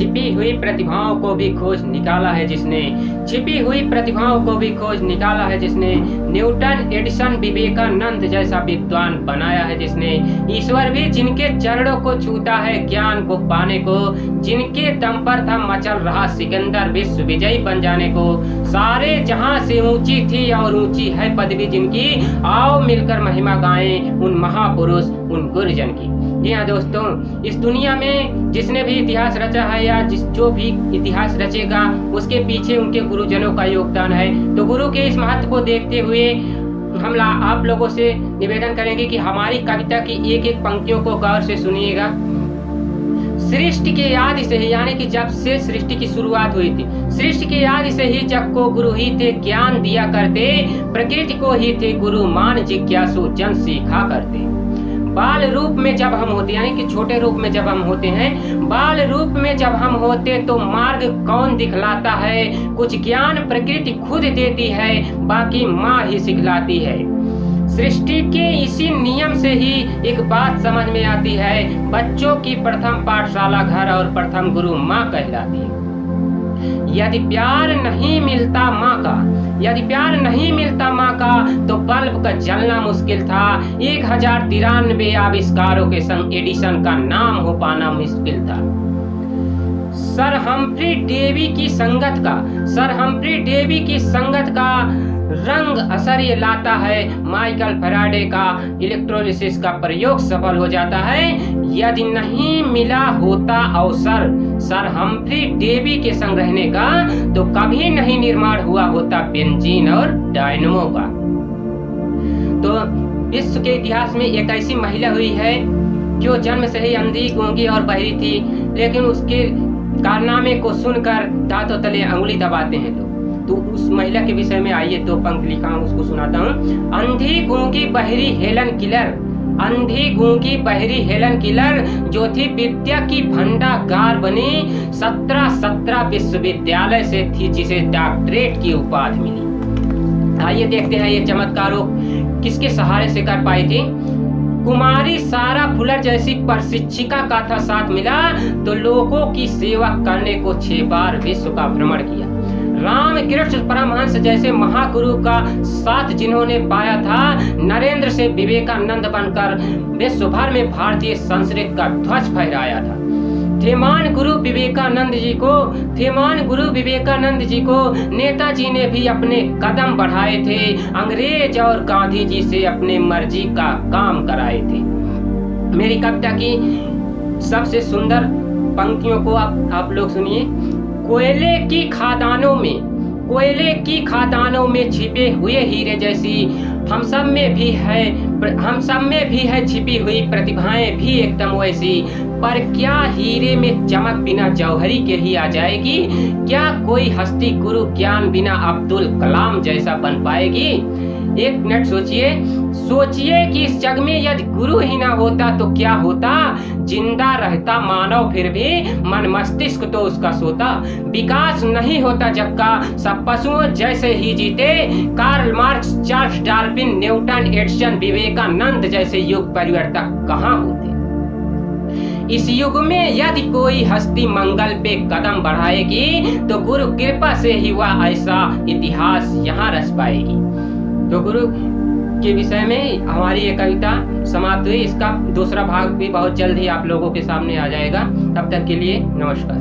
छिपी हुई प्रतिभाओं को भी खोज निकाला है जिसने, छिपी हुई प्रतिभाओं को भी खोज निकाला है जिसने, न्यूटन, एडिसन, विवेकानंद जैसा विद्वान बनाया है जिसने, ईश्वर भी जिनके चरणों को छूता है ज्ञान को पाने को, जिनके दम पर था मचल रहा सिकंदर विश्व विजयी बन जाने को, सारे जहां से ऊंची थी और ऊंची है पदवी जिनकी, आओ मिलकर महिमा गाएं उन महापुरुष उन गुरुजन की। जी हाँ दोस्तों, इस दुनिया में जिसने भी इतिहास रचा है या जो भी इतिहास रचेगा उसके पीछे उनके गुरुजनों का योगदान है। तो गुरु के इस महत्व को देखते हुए हम आप लोगों से निवेदन करेंगे कि हमारी कविता की एक एक पंक्तियों को गौर से सुनिएगा। सृष्टि के आदि से ही, यानी कि जब से सृष्टि की शुरुआत हुई थी, सृष्टि के आदि से ही जग को गुरु ही थे ज्ञान दिया करते, प्रकृति को ही थे गुरु मान जिज्ञासु जन सीखा करते। बाल रूप में जब हम होते, यानी कि छोटे रूप में जब हम होते हैं, बाल रूप में जब हम होते तो मार्ग कौन दिखलाता है, कुछ ज्ञान प्रकृति खुद देती है, बाकी माँ ही सिखलाती है। सृष्टि के इसी नियम से ही एक बात समझ में आती है, बच्चों की प्रथम पाठशाला घर और प्रथम गुरु माँ कहलाती है। यदि प्यार नहीं मिलता माँ का, यदि प्यार नहीं मिलता माँ का, तो बल्ब का जलना मुश्किल था। 1093 आविष्कारों के संग एडिसन का नाम हो पाना मुश्किल था। सर हम्फ्री डेवी की संगत का, सर हम्फ्री डेवी की संगत का रंग असर ये लाता है। माइकल फैराडे का इलेक्ट्रोलिसिस का प्रयोग सफल हो जाता है। यदि नहीं मिला होता अवसर सर हम्फ्री डेवी के संग रहने का, तो कभी नहीं निर्माण हुआ होता बेंजीन और डायनमो का। तो विश्व के इतिहास में एक ऐसी महिला हुई है जो जन्म से ही अंधी, गूंगी और बहरी थी, लेकिन उसके कारनामे को सुनकर दांतों तले अंगुली दबाते हैं लोग। तो उस महिला के विषय में आइए दो पंक्ति लिखा हूं, उसको सुनाता हूँ। अंधी गूंगी बहरी हेलन किलर, अंधी गूंगी बहरी हेलन किलर, जो थी विद्या की भंडागार बनी, 17 विश्वविद्यालय से थी जिसे डॉक्टरेट की उपाधि मिली। आइए देखते हैं ये चमत्कारों किसके सहारे से कर पाई थी। कुमारी सारा फुलर जैसी प्रशिक्षिका का था साथ मिला, तो लोगों की सेवा करने को 6 बार विश्व का भ्रमण किया। रामकृष्ण परमहंस जैसे महागुरु का साथ जिन्होंने पाया था, नरेंद्र से विवेकानंद बनकर विश्व भर में भारतीय संस्कृति का ध्वज फहराया था। धीमान गुरु विवेकानंद जी को नेताजी ने भी अपने कदम बढ़ाए थे, अंग्रेज और गांधी जी से अपने मर्जी का काम कराए थे। मेरी कविता की सबसे सुंदर पंक्तियों को आप लोग सुनिए। कोयले की खादानों में छिपे हुए हीरे जैसी हम सब में भी है छिपी हुई प्रतिभाएं भी एकदम वैसी, पर क्या हीरे में चमक बिना जौहरी के ही आ जाएगी? क्या कोई हस्ती गुरु ज्ञान बिना अब्दुल कलाम जैसा बन पाएगी? एक मिनट सोचिए कि इस जग में यदि गुरु ही ना होता तो क्या होता? जिंदा रहता मानव फिर भी मन मस्तिष्क तो उसका सोता, विकास नहीं होता जग का, सब पशुओं जैसे ही जीते। Karl Marx, Charles Darwin, Newton, Edison, Vivekananda जैसे युग परिवर्तक कहाँ होते? इस युग में यदि कोई हस्ती मंगल पे कदम बढ़ाएगी, तो गुरु कृपा से ही वह ऐसा इतिहास यहाँ रच पाएगी। तो गुरु के विषय में हमारी ये कविता समाप्त हुई। इसका दूसरा भाग भी बहुत जल्द ही आप लोगों के सामने आ जाएगा। तब तक के लिए नमस्कार।